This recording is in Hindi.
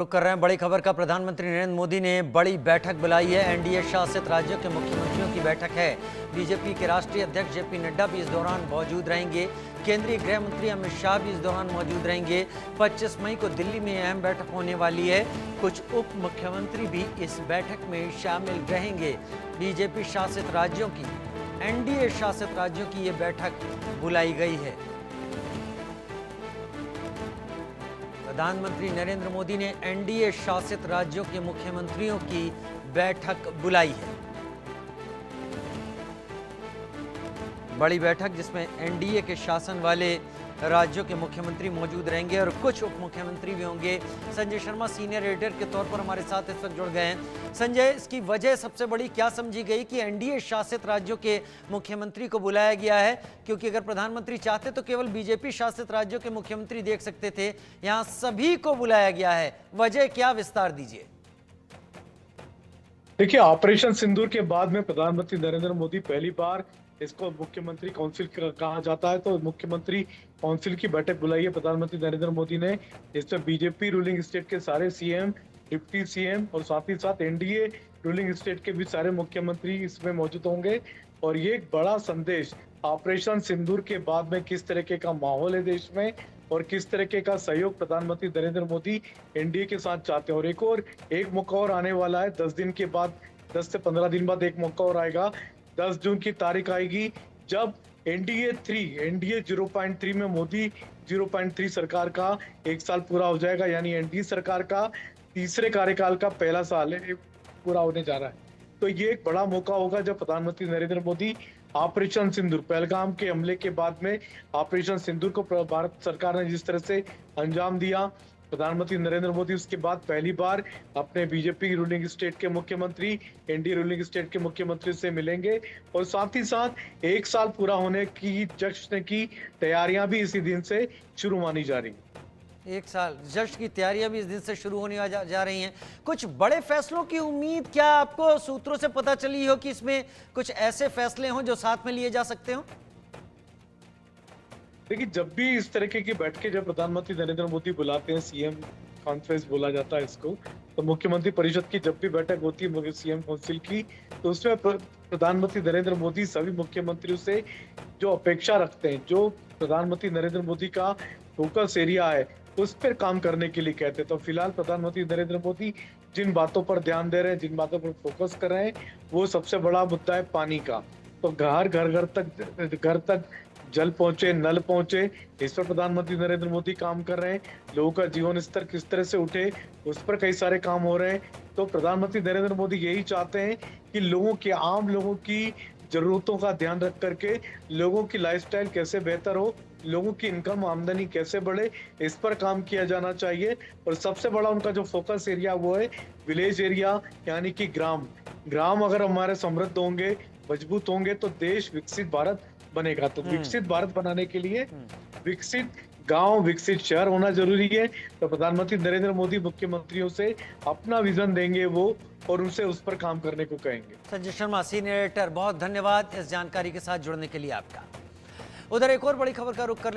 रुक कर रहे हैं बड़ी खबर का। प्रधानमंत्री नरेंद्र मोदी ने बड़ी बैठक बुलाई है। एनडीए शासित राज्यों के मुख्यमंत्रियों की बैठक है। बीजेपी के राष्ट्रीय अध्यक्ष जेपी नड्डा भी इस दौरान मौजूद रहेंगे। केंद्रीय गृह मंत्री अमित शाह भी इस दौरान मौजूद रहेंगे। 25 मई को दिल्ली में अहम बैठक होने वाली है। कुछ उप मुख्यमंत्री भी इस बैठक में शामिल रहेंगे। बीजेपी शासित राज्यों की, एनडीए शासित राज्यों की ये बैठक बुलाई गई है। प्रधानमंत्री नरेंद्र मोदी ने एनडीए शासित राज्यों के मुख्यमंत्रियों की बैठक बुलाई है। बड़ी बैठक जिसमें एनडीए के शासन वाले राज्यों के मुख्यमंत्री मौजूद रहेंगे और कुछ उप मुख्यमंत्री भी होंगे। संजय शर्मा सीनियर एडिटर के तौर पर हमारे साथ इस वक्त जुड़ गए हैं। संजय, इसकी वजह सबसे बड़ी क्या समझी गई कि एनडीए शासित राज्यों के मुख्यमंत्री को बुलाया गया है? क्योंकि अगर प्रधानमंत्री चाहते तो केवल बीजेपी शासित राज्यों के मुख्यमंत्री देख सकते थे, यहां सभी को बुलाया गया है। वजह क्या, विस्तार दीजिए। देखिए, ऑपरेशन सिंदूर के बाद में प्रधानमंत्री नरेंद्र मोदी पहली बार इसको मुख्यमंत्री काउंसिल कहा जाता है, तो मुख्यमंत्री काउंसिल की बैठक बुलाई है प्रधानमंत्री नरेंद्र मोदी ने। इसमें बीजेपी रूलिंग स्टेट के सारे सीएम, डिप्टी सीएम और साथ ही साथ एनडीए रूलिंग स्टेट के भी सारे मुख्यमंत्री इसमें मौजूद होंगे। और ये एक बड़ा संदेश, ऑपरेशन सिंदूर के बाद में किस तरीके का माहौल है देश में और किस तरीके का सहयोग प्रधानमंत्री नरेंद्र मोदी एनडीए के साथ चाहते हैं। और एक मौका और आने वाला है 10 दिन के बाद, 10 से 15 दिन बाद एक मौका और आएगा। 10 जून की तारीख आएगी जब एनडीए 0.3 में मोदी 0.3 सरकार का 1 साल पूरा हो जाएगा, यानी एनडीए सरकार का तीसरे कार्यकाल का पहला साल है पूरा होने जा रहा है। तो ये एक बड़ा मौका होगा जब प्रधानमंत्री नरेंद्र मोदी ऑपरेशन सिंदूर, पहलगाम के हमले के बाद में ऑपरेशन सिंदूर को भारत सरकार ने जिस तरह से अंजाम दिया, प्रधानमंत्री नरेंद्र मोदी उसके बाद पहली बार अपने बीजेपी रूलिंग स्टेट के मुख्यमंत्री, एनडीए रूलिंग स्टेट के मुख्यमंत्री से मिलेंगे। और साथ ही साथ 1 साल पूरा होने की जश्न की तैयारियां भी इसी दिन से शुरू मानी जा रही है। 1 साल जश्न की तैयारियां भी इस दिन से शुरू होने जा रही हैं। कुछ बड़े फैसलों की उम्मीद क्या आपको सूत्रों से पता चली हो कि इसमें कुछ ऐसे फैसले हों जो साथ में लिए जा सकते हो? देखिए, जब भी इस तरीके की बैठकें जब प्रधानमंत्री नरेंद्र मोदी बुलाते हैं, सीएम कॉन्फ्रेंस बोला जाता है इसको, तो मुख्यमंत्री परिषद की जब भी बैठक होती है सीएम काउंसिल की, तो उसमें प्रधानमंत्री नरेंद्र मोदी सभी मुख्यमंत्रियों से जो अपेक्षा रखते हैं, जो प्रधानमंत्री नरेंद्र मोदी का फोकस एरिया है, उस पर काम करने के लिए कहते हैं। तो फिलहाल प्रधानमंत्री नरेंद्र मोदी जिन बातों पर ध्यान दे रहे हैं, जिन बातों पर फोकस कर रहे हैं, वो सबसे बड़ा मुद्दा है पानी का। तो घर तक जल पहुंचे, नल पहुंचे, इस पर प्रधानमंत्री नरेंद्र मोदी काम कर रहे हैं। लोगों का जीवन स्तर किस तरह से उठे, उस पर कई सारे काम हो रहे हैं। तो प्रधानमंत्री नरेंद्र मोदी यही चाहते हैं कि आम लोगों की जरूरतों का ध्यान रख करके लोगों की लाइफस्टाइल कैसे बेहतर हो, लोगों की इनकम आमदनी कैसे बढ़े, इस पर काम किया जाना चाहिए। और सबसे बड़ा उनका जो फोकस एरिया वो है विलेज एरिया, यानी कि ग्राम अगर हमारे समृद्ध होंगे, मजबूत होंगे, तो देश विकसित भारत बनेगा। तो विकसित भारत बनाने के लिए विकसित गांव, विकसित शहर होना जरूरी है। तो प्रधानमंत्री नरेंद्र मोदी मुख्यमंत्रियों से अपना विजन देंगे वो, और उनसे उस पर काम करने को कहेंगे। संजय शर्मा सीनियर एडिटर, बहुत धन्यवाद इस जानकारी के साथ जुड़ने के लिए आपका। उधर एक और बड़ी खबर का रुख कर